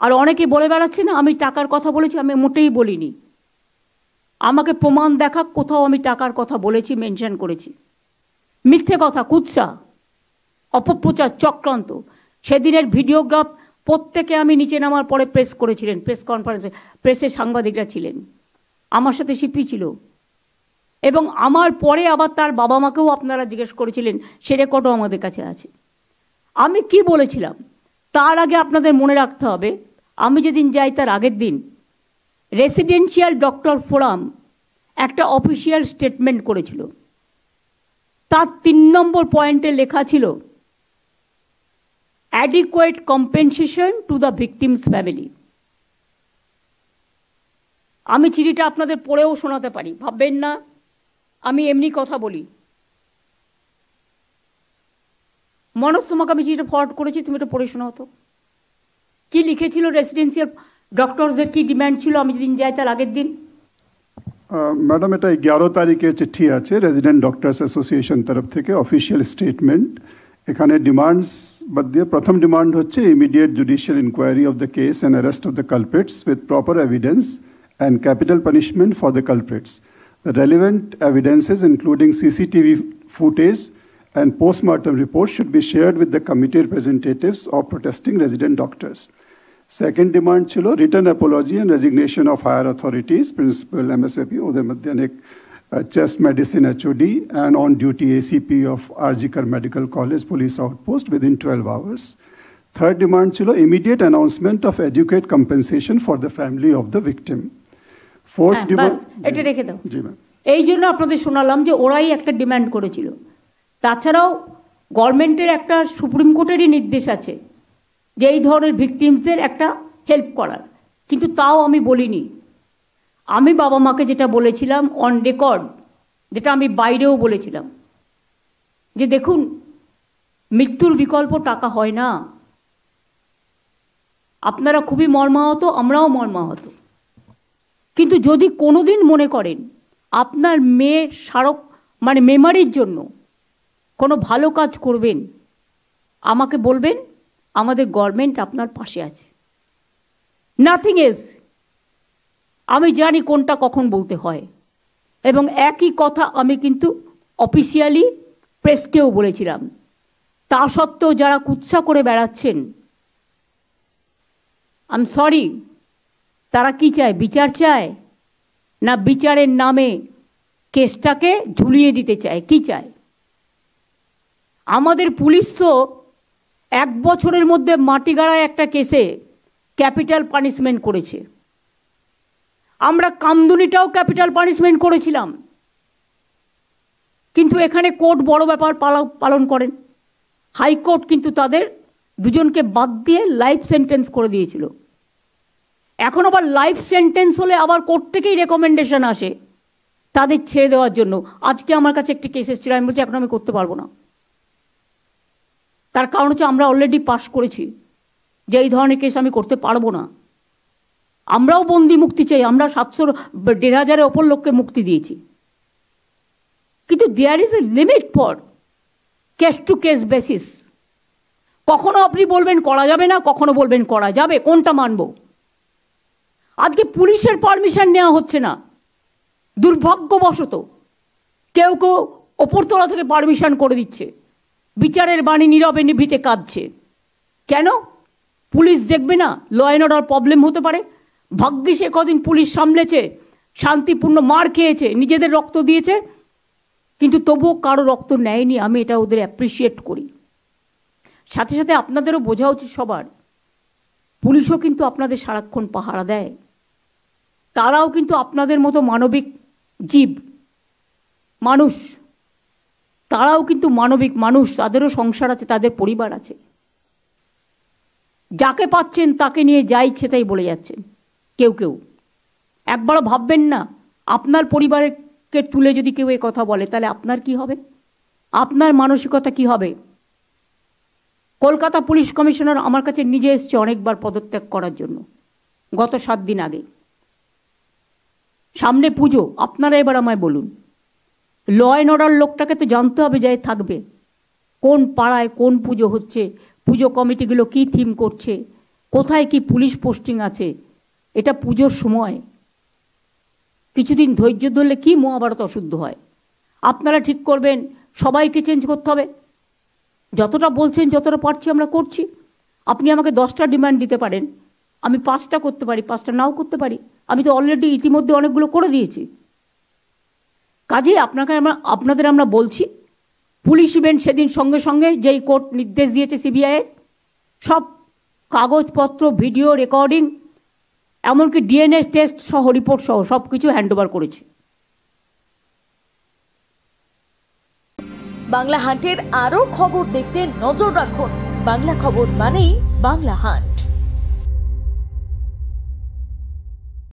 আর অনেকে বলে বেড়াচ্ছে না আমি টাকার কথা বলেছি, আমি মোটেই বলিনি। আমাকে প্রমাণ দেখা, কোথাও আমি টাকার কথা বলেছি, মেনশন করেছি? মিথ্যে কথা, কুৎসা, অপপ্রচার, চক্রান্ত। সেদিনের ভিডিওগ্রাফ প্রত্যেকে আমি নিচে নামার পরে প্রেস করেছিলেন, প্রেস কনফারেন্সে প্রেসের সাংবাদিকরা ছিলেন, আমার সাথে সিপি ছিল, এবং আমার পরে আবার তার বাবা মাকেও আপনারা জিজ্ঞেস করেছিলেন, সে রেকর্ডও আমাদের কাছে আছে। আমি কি বলেছিলাম তার আগে আপনাদের মনে রাখতে হবে, আমি যেদিন যাই তার আগের দিন রেসিডেন্সিয়াল ডক্টর ফোরাম একটা অফিসিয়াল স্টেটমেন্ট করেছিল। তার 3 নম্বর পয়েন্টে লেখা ছিল adequate compensation to the victims family. আমি চিঠিটা আপনাদের পড়েও শোনাতে পারি, ভাববেন না আমি এমনি কথা বলি। মনোজ, তোমাকে আমি চিঠিটা ফরওয়ার্ড করেছি, তুমি এটা পড়ে শোনাও তো। কি লিখেছিল রেসিডেন্সিয়াল ডক্টরসদের, কি ডিমান্ড ছিল আমি যেদিন যাই তার আগের দিন? ম্যাডাম, এটা 11 তারিখের চিঠি আছে রেজিডেন্ট ডক্টরস অ্যাসোসিয়েশন তরফ থেকে, অফিসিয়াল স্টেটমেন্ট। এখানে ডিমান্ডস বাদ দিয়ে প্রথম ডিমান্ড হচ্ছে immediate judicial inquiry of the case and arrest of the culprits with proper evidence and capital punishment for the culprits. The relevant evidences including CCTV footage and post-mortem reports should be shared with the committee representatives of protesting resident doctors. Second demand chilo written apology and resignation of higher authorities, principal MSVP Uday Madhyanik, chest medicine HOD and on duty ACP of Arjikar Medical College Police Outpost within 12 hours. Third demand chilo immediate announcement of adequate compensation for the family of the victim. এটা রেখে দাও। এই জন্য আপনাদের শোনালাম যে ওরাই একটা ডিমান্ড করেছিল। তাছাড়াও গভর্নমেন্টের একটা সুপ্রিম কোর্টেরই নির্দেশ আছে যে এই ধরনের ভিকটিমসদের একটা হেল্প করার, কিন্তু তাও আমি বলিনি। আমি বাবা মাকে যেটা বলেছিলাম অন রেকর্ড, যেটা আমি বাইরেও বলেছিলাম, যে দেখুন মৃত্যুর বিকল্প টাকা হয় না। আপনারা খুবই মর্মাহত, আমরাও মর্মাহত, কিন্তু যদি কোনোদিন মনে করেন আপনার মেয়ের স্মারক মানে মেমারির জন্য কোনো ভালো কাজ করবেন, আমাকে বলবেন, আমাদের গভর্নমেন্ট আপনার পাশে আছে, নাথিং এলস। আমি জানি কোনটা কখন বলতে হয়, এবং একই কথা আমি কিন্তু অফিসিয়ালি প্রেসকেও বলেছিলাম। তা সত্ত্বেও যারা কুৎসা করে বেড়াচ্ছেন, আই এম সরি, তারা কি চায়? বিচার চায়, না বিচারের নামে কেসটাকে ঝুলিয়ে দিতে চায়? কি চায়? আমাদের পুলিশ তো 1 বছরের মধ্যে মাটিগাড়ায় একটা কেসে ক্যাপিটাল পানিশমেন্ট করেছে। আমরা কামদুনিটাও ক্যাপিটাল পানিশমেন্ট করেছিলাম, কিন্তু এখানে কোর্ট বড় ব্যাপার পালন করেন। হাইকোর্ট কিন্তু তাদের দুজনকে বাদ দিয়ে লাইফ সেন্টেন্স করে দিয়েছিল। এখন আবার লাইফ সেন্টেন্স হলে আবার কোর্ট থেকেই রেকমেন্ডেশন আসে তাদের ছেড়ে দেওয়ার জন্য। আজকে আমার কাছে একটি কেস এসেছিল, আমি বলছি এখন আমি করতে পারবো না। তার কারণ হচ্ছে আমরা অলরেডি পাস করেছি যে এই ধরনের কেস আমি করতে পারবো না। আমরাও বন্দি মুক্তি চাই, আমরা 700-1500-এর ওপর লোককে মুক্তি দিয়েছি, কিন্তু there is a limit for case to case basis. কখনো আপনি বলবেন করা যাবে না, কখনো বলবেন করা যাবে, কোনটা মানব? আজকে পুলিশের পারমিশন নেওয়া হচ্ছে না, দুর্ভাগ্যবশত কেউ কেউ ওপরতলা থেকে পারমিশন করে দিচ্ছে, বিচারের বাণী নীরবে নিভৃতে কাঁদছে। কেন? পুলিশ দেখবে না ল অ্যান্ড অর্ডার প্রবলেম হতে পারে? ভাগ্যিস কদিন পুলিশ সামলেছে, শান্তিপূর্ণ, মার খেয়েছে, নিজেদের রক্ত দিয়েছে, কিন্তু তবুও কারো রক্ত নেয়নি। আমি এটা ওদের অ্যাপ্রিসিয়েট করি। সাথে সাথে আপনাদেরও বোঝা উচিত সবার, পুলিশও কিন্তু আপনাদের সারাক্ষণ পাহারা দেয়। তারাও কিন্তু আপনাদের মতো মানবিক জীব, মানুষ। তারাও কিন্তু মানবিক মানুষ, তাদেরও সংসার আছে, তাদের পরিবার আছে। যাকে পাচ্ছেন তাকে নিয়ে যা ইচ্ছে তাই বলে যাচ্ছেন কেউ কেউ। একবারও ভাববেন না আপনার পরিবারকে তুলে যদি কেউ এ কথা বলে তাহলে আপনার কি হবে, আপনার মানসিকতা কি হবে? কলকাতা পুলিশ কমিশনার আমার কাছে নিজে এসছে অনেকবার পদত্যাগ করার জন্য, গত 7 দিন আগে। সামনে পুজো, আপনারা এবার আমায় বলুন, ল অ্যান্ড অর্ডার লোকটাকে তো জানতে হবে যে থাকবে কোন পাড়ায় কোন পুজো হচ্ছে, পুজো কমিটিগুলো কি থিম করছে, কোথায় কি পুলিশ পোস্টিং আছে, এটা পুজোর সময়, কিছুদিন ধৈর্য ধরলে কি মহাভারত অশুদ্ধ হয়। আপনারা ঠিক করবেন সবাইকে চেঞ্জ করতে হবে। যতটা বলছেন, যতটা পারছি আমরা করছি। আপনি আমাকে 10টা ডিমান্ড দিতে পারেন, আমি 5টা করতে পারি, 5টা নাও করতে পারি। আমি তো অলরেডি ইতিমধ্যে অনেকগুলো করে দিয়েছি। কাজেই আপনাদের আমরা বলছি, পুলিশ ইভেন্ট সেদিন সঙ্গে সঙ্গে যেই কোর্ট নির্দেশ দিয়েছে সিবিআই, সব কাগজপত্র, ভিডিও রেকর্ডিং, এমনকি ডিএনএ টেস্ট সহ, রিপোর্ট সহ সব কিছু হ্যান্ডওভার করেছে। বাংলা হান্টের আরও খবর দেখতে নজর রাখুন। বাংলা খবর মানেই বাংলা হান্ট।